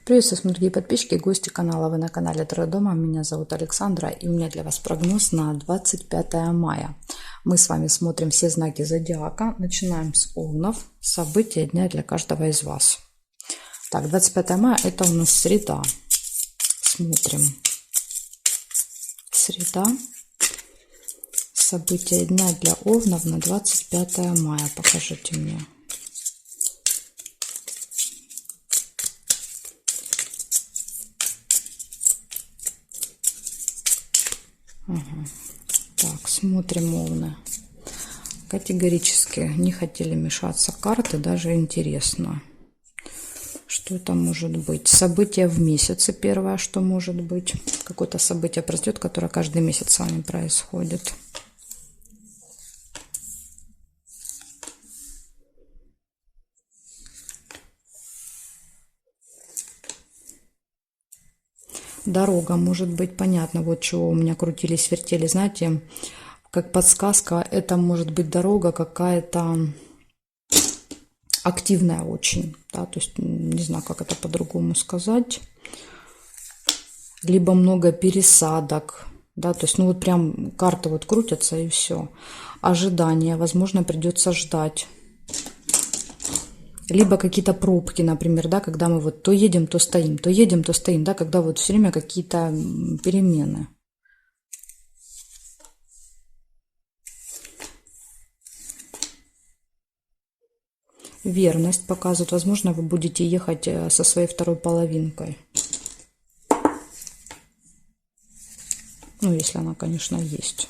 Приветствую, дорогие подписчики и гости канала. Вы на канале Таро Дома. Меня зовут Александра, и у меня для вас прогноз на 25 мая. Мы с вами смотрим все знаки зодиака. Начинаем с Овнов. События дня для каждого из вас. Так, 25 мая это у нас среда. Смотрим. Среда. События дня для Овнов на 25 мая. Покажите мне. Ага. Так, смотрим Овны. Категорически не хотели мешаться карты, даже интересно, что это может быть. События в месяце первое, что может быть. Какое-то событие произойдет, которое каждый месяц с вами происходит. Дорога может быть, понятно, вот чего у меня крутились, вертели, знаете, как подсказка, это может быть дорога какая-то активная очень, да, то есть не знаю, как это по-другому сказать, либо много пересадок, да, то есть, ну вот прям карты вот крутятся и все. Ожидание, возможно, придется ждать. Либо какие-то пробки, например, да, когда мы вот то едем, то стоим, то едем, то стоим, да, когда вот все время какие-то перемены. Верность показывает, возможно, вы будете ехать со своей второй половинкой. Ну, если она, конечно, есть.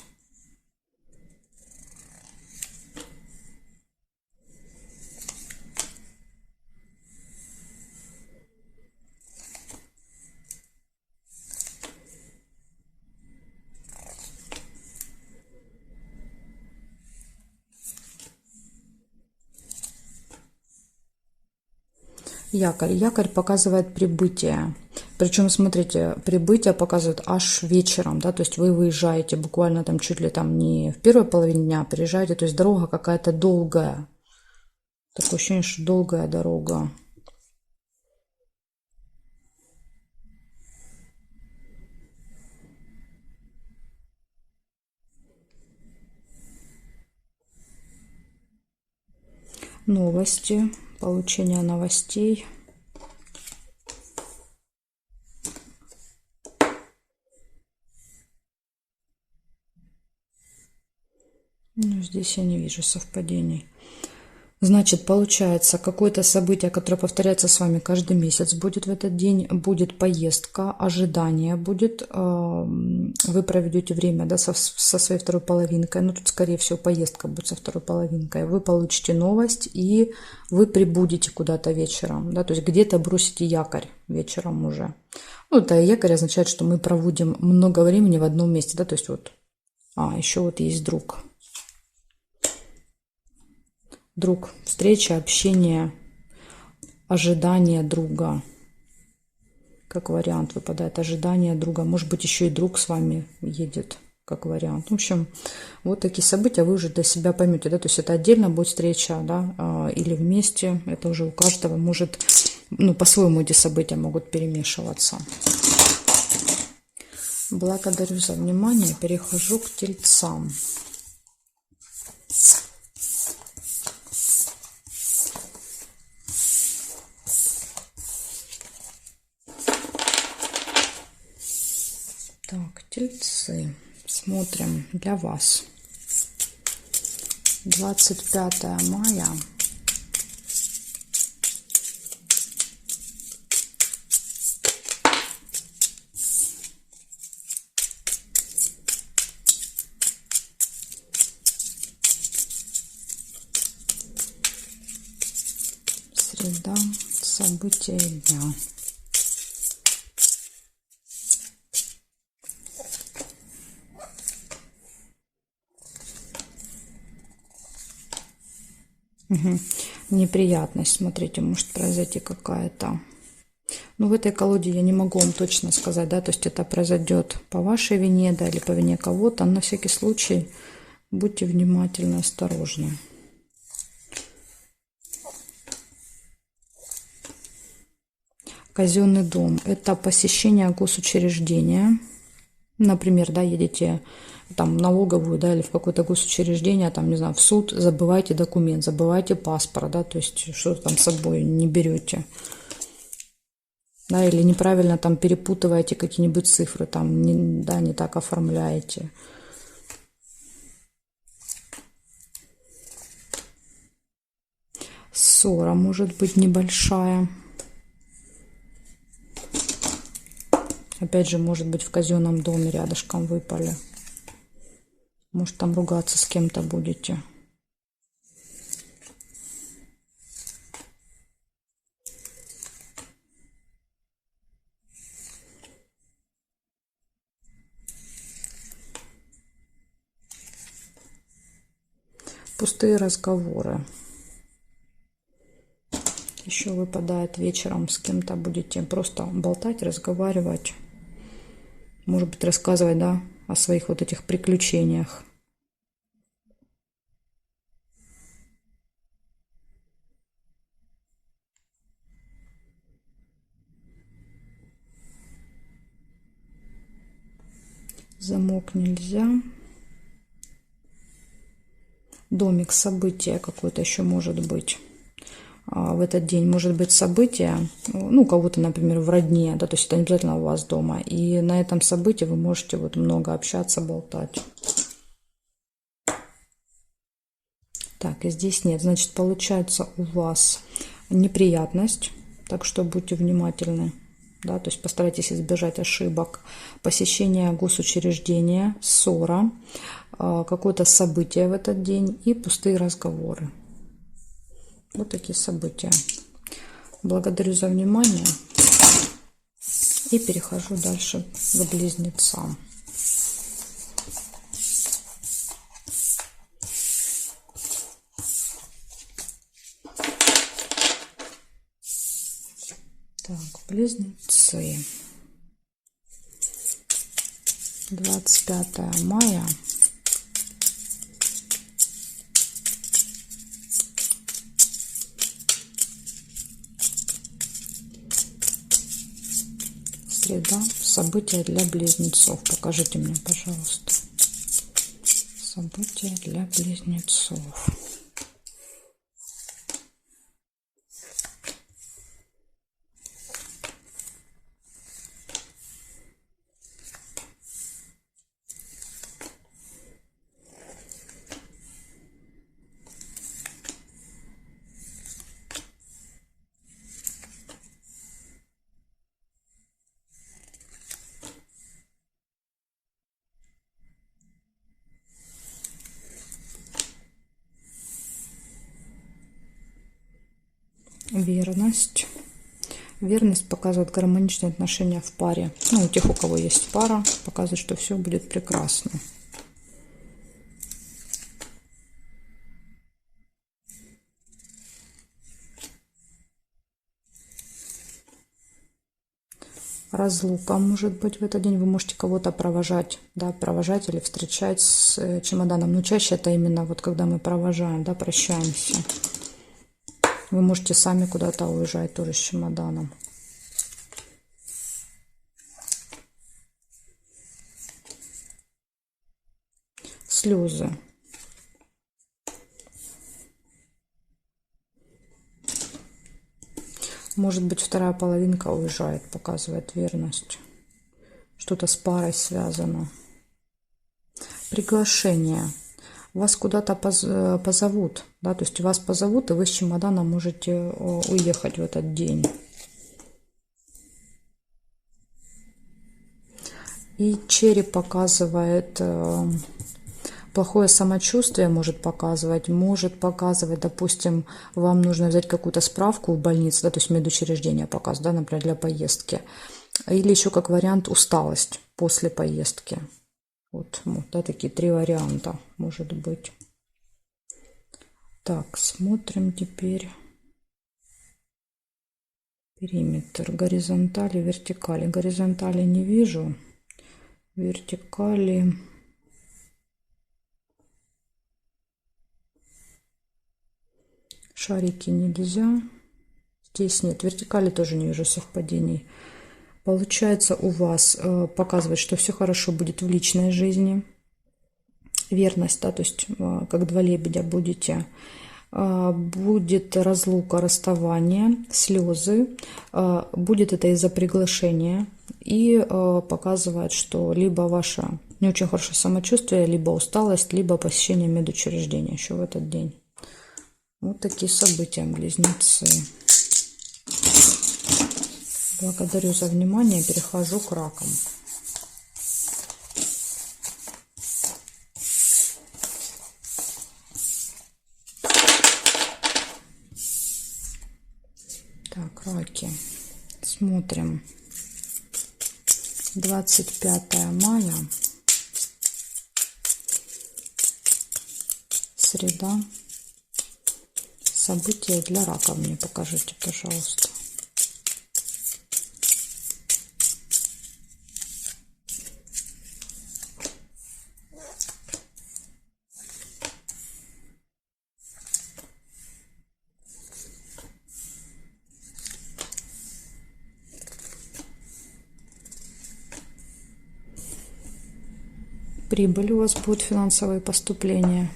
Якорь. Якорь показывает прибытие. Причем, смотрите, прибытие показывает аж вечером, да, то есть вы выезжаете буквально там чуть ли там не в первой половине дня, приезжаете, то есть дорога какая-то долгая. Такое ощущение, что долгая дорога. Новости, получение новостей. Ну, здесь я не вижу совпадений. Значит, получается, какое-то событие, которое повторяется с вами каждый месяц, будет в этот день, будет поездка, ожидание будет, вы проведете время, да, со своей второй половинкой, ну, тут, скорее всего, поездка будет со второй половинкой, вы получите новость, и вы прибудете куда-то вечером, да, то есть где-то бросите якорь вечером уже. Ну, это якорь означает, что мы проводим много времени в одном месте, да, то есть вот, еще вот есть друг. Друг, встреча, общение, ожидание друга. Как вариант выпадает ожидание друга. Может быть, еще и друг с вами едет, как вариант. В общем, вот такие события вы уже для себя поймете. Да? То есть это отдельно будет встреча, да, или вместе. Это уже у каждого может, ну, по-своему эти события могут перемешиваться. Благодарю за внимание. Перехожу к тельцам. Так, тельцы. Смотрим для вас. 25 мая. Среда. События дня. Угу. Неприятность, смотрите, может произойти какая-то. Но в этой колоде я не могу вам точно сказать, да, то есть это произойдет по вашей вине, да, или по вине кого-то. На всякий случай будьте внимательны, осторожны. Казенный дом – это посещение госучреждения. Например, да, едете там в налоговую, да, или в какое-то госучреждение, там, не знаю, в суд, забываете документ, забываете паспорт, да, то есть что-то там с собой не берете. Да, или неправильно там перепутываете какие-нибудь цифры, там, не, да, не так оформляете. Ссора может быть небольшая. Опять же, может быть, в казенном доме рядышком выпали. Может, там ругаться с кем-то будете. Пустые разговоры. Еще выпадает вечером, с кем-то будете просто болтать, разговаривать. Может быть, рассказывать, да, о своих вот этих приключениях. Замок нельзя. Домик, событие какое-то еще может быть. В этот день может быть событие, ну, у кого-то, например, в родне, да, то есть это не обязательно у вас дома. И на этом событии вы можете вот много общаться, болтать. Так, и здесь нет. Значит, получается у вас неприятность, так что будьте внимательны. Да, то есть постарайтесь избежать ошибок. Посещение госучреждения, ссора, какое-то событие в этот день и пустые разговоры. Вот такие события. Благодарю за внимание и перехожу дальше к близнецам. Так, близнецы. 25 мая. Среда. События для близнецов. Покажите мне, пожалуйста. События для близнецов. Верность. Верность показывает гармоничные отношения в паре. Ну, у тех, у кого есть пара, показывает, что все будет прекрасно. Разлука может быть в этот день. Вы можете кого-то провожать, да, провожать или встречать с чемоданом. Но чаще это именно вот когда мы провожаем, да, прощаемся. Вы можете сами куда-то уезжать тоже с чемоданом. Слезы. Может быть, вторая половинка уезжает, показывает верность. Что-то с парой связано. Приглашение. Вас куда-то позовут, да, то есть вас позовут, и вы с чемоданом можете уехать в этот день. И череп показывает плохое самочувствие, может показывать, допустим, вам нужно взять какую-то справку в больнице, да, то есть медучреждение показывает, да, например, для поездки. Или еще как вариант усталость после поездки. Вот, да, такие 3 варианта может быть. Так, смотрим теперь периметр. Горизонтали, вертикали. Горизонтали не вижу. Вертикали. Шарики нельзя. Здесь нет. Вертикали тоже не вижу совпадений. Получается, у вас показывает, что все хорошо будет в личной жизни. Верность, да, то есть как два лебедя будете. Будет разлука, расставание, слезы. Будет это из-за приглашения. И показывает, что либо ваше не очень хорошее самочувствие, либо усталость, либо посещение медучреждения еще в этот день. Вот такие события, близнецы. Благодарю за внимание. Перехожу к ракам. Так, раки. Смотрим. 25 мая. Среда. События для раков мне покажите, пожалуйста. Прибыль у вас будет, финансовые поступления.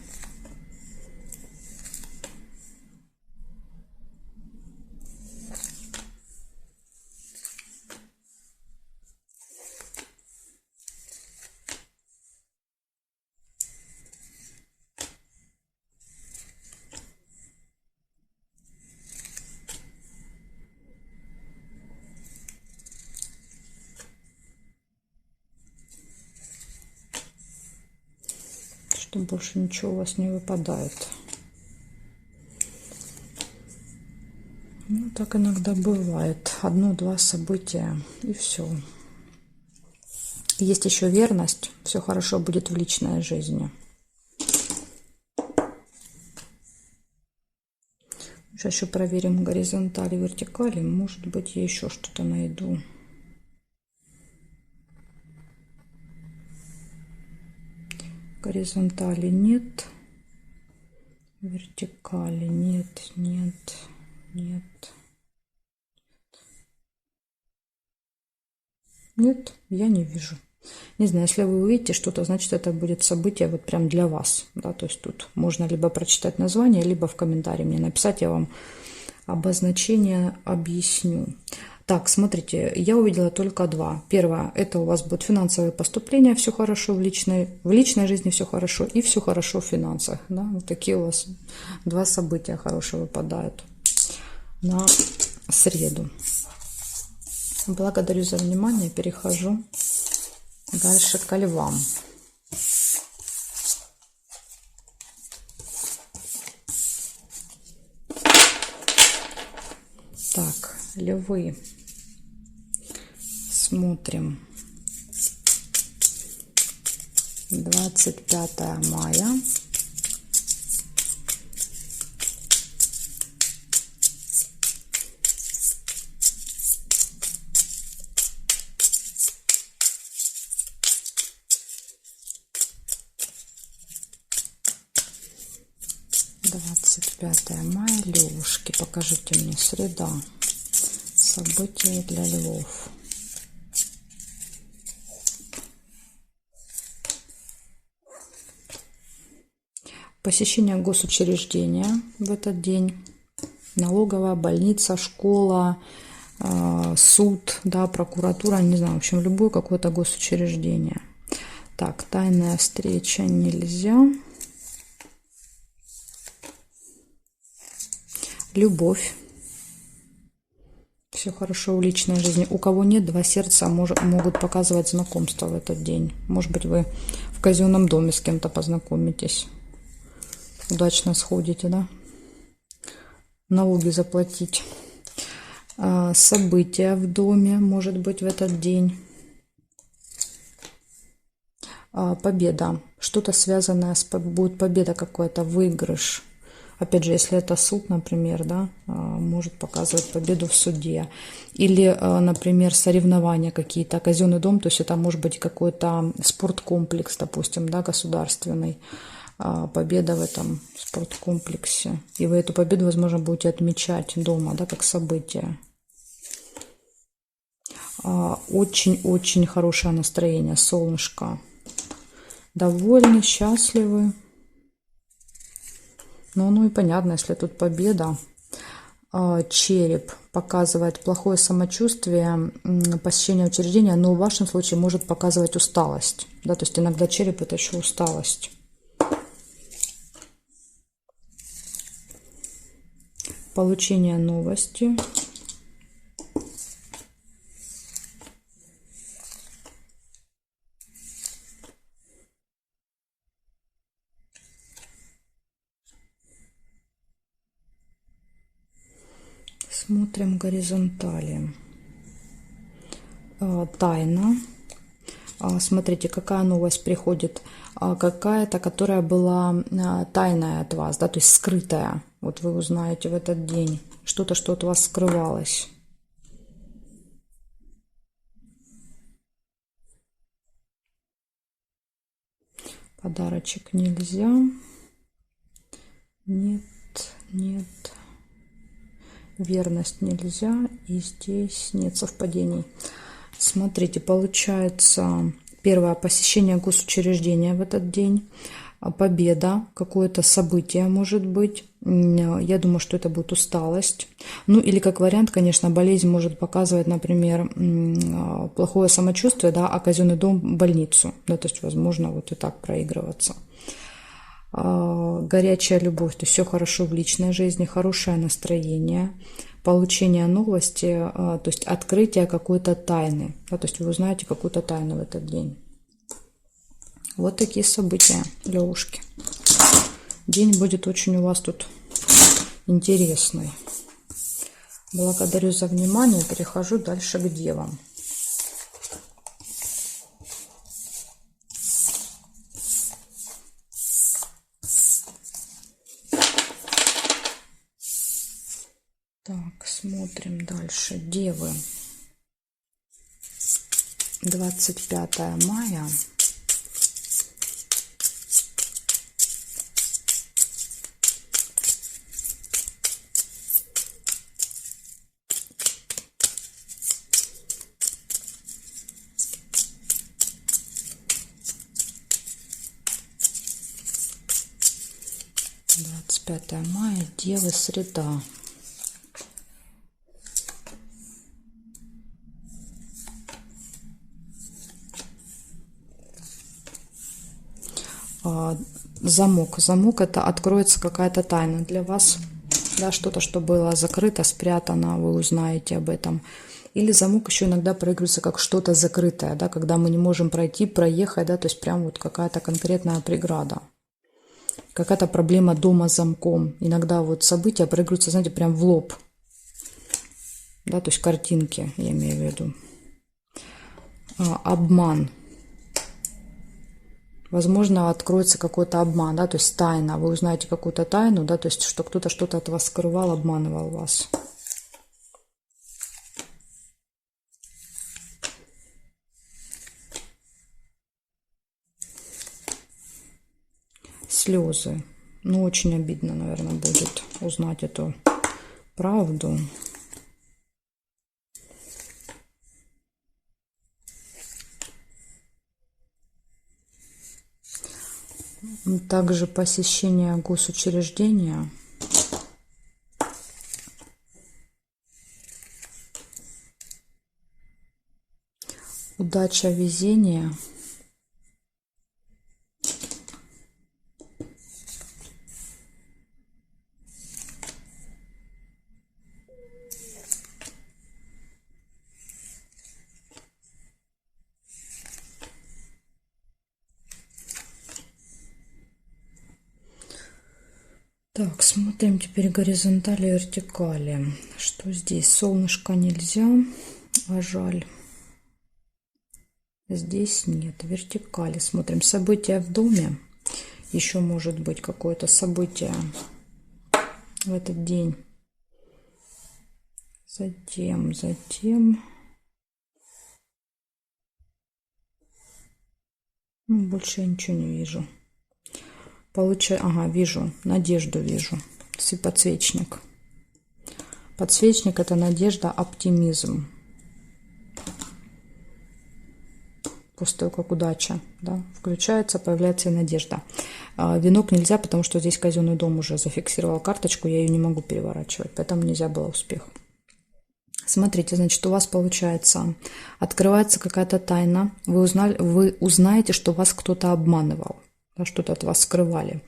Что больше ничего у вас не выпадает. Ну, так иногда бывает. Одно-два события и все. Есть еще верность. Все хорошо будет в личной жизни. Сейчас еще проверим горизонтали, вертикали. Может быть, я еще что-то найду. Горизонтали нет. Вертикали нет, нет, нет. Нет, я не вижу. Не знаю, если вы увидите что-то, значит, это будет событие вот прям для вас. Да, то есть тут можно либо прочитать название, либо в комментарии мне написать, я вам обозначение объясню. Так, смотрите, я увидела только два. Первое, это у вас будут финансовые поступления, все хорошо в личной жизни, все хорошо, и все хорошо в финансах. Да? Вот такие у вас два события хорошие выпадают на среду. Благодарю за внимание, перехожу дальше к львам. Так, львы. Смотрим. 25 мая. Мая, львушки. Покажите мне среда. События для львов. Посещение госучреждения в этот день. Налоговая, больница, школа, суд, да, прокуратура, не знаю, в общем, любое какое-то госучреждение. Так, тайная встреча нельзя. Любовь. Все хорошо в личной жизни. У кого нет, два сердца могут показывать знакомство в этот день. Может быть, вы в казенном доме с кем-то познакомитесь. Удачно сходите, да? Налоги заплатить. События в доме, может быть, в этот день. Победа. Что-то связанное с... Будет победа какой-то, выигрыш. Опять же, если это суд, например, да, может показывать победу в суде. Или, например, соревнования какие-то, казенный дом, то есть это может быть какой-то спорткомплекс, допустим, да, государственный. победа в этом спорткомплексе. И вы эту победу, возможно, будете отмечать дома, да, как событие. Очень-очень хорошее настроение, солнышко. Довольны, счастливы. Ну и понятно, если тут победа. Череп показывает плохое самочувствие, посещение учреждения, но в вашем случае может показывать усталость. Да, то есть иногда череп — это еще усталость. Получение новости. Смотрим горизонтали. Тайна. Смотрите, какая новость приходит. Какая-то, которая была тайная от вас, да, то есть скрытая. Вот вы узнаете в этот день что-то, что от вас скрывалось. Подарочек нельзя. Нет, нет. Верность нельзя. И здесь нет совпадений. Смотрите, получается первое посещение госучреждения в этот день. Победа, какое-то событие может быть. Я думаю, что это будет усталость. Ну или как вариант, конечно, болезнь может показывать, например, плохое самочувствие, да, а казенный дом — больницу. Да, то есть возможно вот и так проигрываться. Горячая любовь, то есть все хорошо в личной жизни, хорошее настроение, получение новости, то есть открытие какой-то тайны, да, то есть вы узнаете какую-то тайну в этот день. Вот такие события, левушки. День будет очень у вас тут интересный. Благодарю за внимание. Перехожу дальше к девам. Так, смотрим дальше. Девы. 25 мая. Мая, Девы, среда. Замок. Замок — это откроется какая-то тайна для вас. Да, что-то, что было закрыто, спрятано, вы узнаете об этом. Или замок еще иногда проигрывается как что-то закрытое, да, когда мы не можем пройти, проехать, да, то есть прям вот какая-то конкретная преграда. Какая-то проблема дома с замком. Иногда вот события проигрываются, знаете, прям в лоб. Да, то есть картинки, я имею в виду. Обман. Возможно, откроется какой-то обман, да, то есть тайна. Вы узнаете какую-то тайну, да, то есть что кто-то что-то от вас скрывал, обманывал вас. Слезы. Ну, очень обидно, наверное, будет узнать эту правду. Также посещение госучреждения. Удача, везение. Так, смотрим теперь горизонтали и вертикали. Что здесь? Солнышко нельзя, а жаль. Здесь нет. Вертикали. Смотрим. События в доме. Еще может быть какое-то событие в этот день. Затем. Ну, больше я ничего не вижу. Ага, вижу, надежду вижу. Подсвечник. Подсвечник — это надежда, оптимизм. После того, как удача, да, включается, появляется и надежда. Венок нельзя, потому что здесь казенный дом уже зафиксировал карточку, я ее не могу переворачивать, поэтому нельзя было успех. Смотрите, значит, у вас получается, открывается какая-то тайна, вы узнаете, что вас кто-то обманывал, да, что-то от вас скрывали.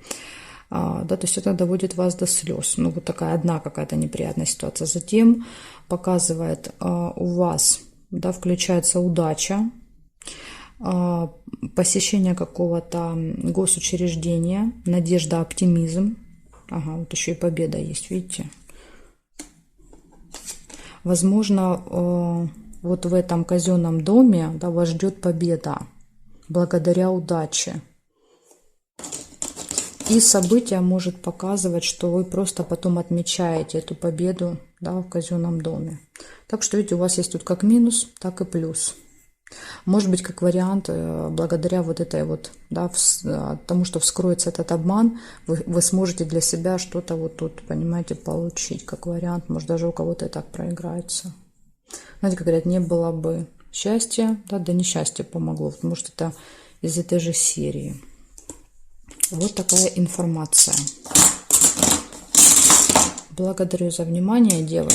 Да, то есть это доводит вас до слез. Ну, вот такая одна какая-то неприятная ситуация. Затем показывает, у вас, да, включается удача, посещение какого-то госучреждения, надежда, оптимизм. Ага, вот еще и победа есть, видите? Возможно, вот в этом казенном доме, да, вас ждет победа благодаря удаче. И событие может показывать, что вы просто потом отмечаете эту победу, да, в казенном доме. Так что, видите, у вас есть тут как минус, так и плюс. Может быть, как вариант, благодаря вот этой вот, да, тому, что вскроется этот обман, вы сможете для себя что-то вот тут, понимаете, получить. Как вариант, может, даже у кого-то и так проиграется. Знаете, как говорят, не было бы счастья, да несчастье помогло, потому что это из этой же серии. Вот такая информация. Благодарю за внимание, девы.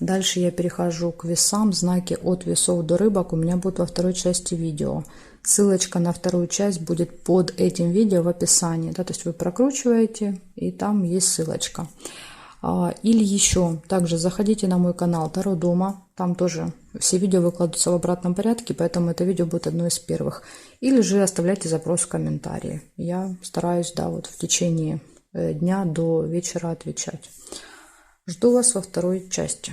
Дальше я перехожу к весам. Знаки от весов до рыбок у меня будут во второй части видео. Ссылочка на вторую часть будет под этим видео в описании. Да, то есть вы прокручиваете, и там есть ссылочка. Или еще, также заходите на мой канал Таро Дома. Там тоже все видео выкладываются в обратном порядке, поэтому это видео будет одно из первых. Или же оставляйте запрос в комментарии. Я стараюсь, да, вот в течение дня до вечера отвечать. Жду вас во второй части.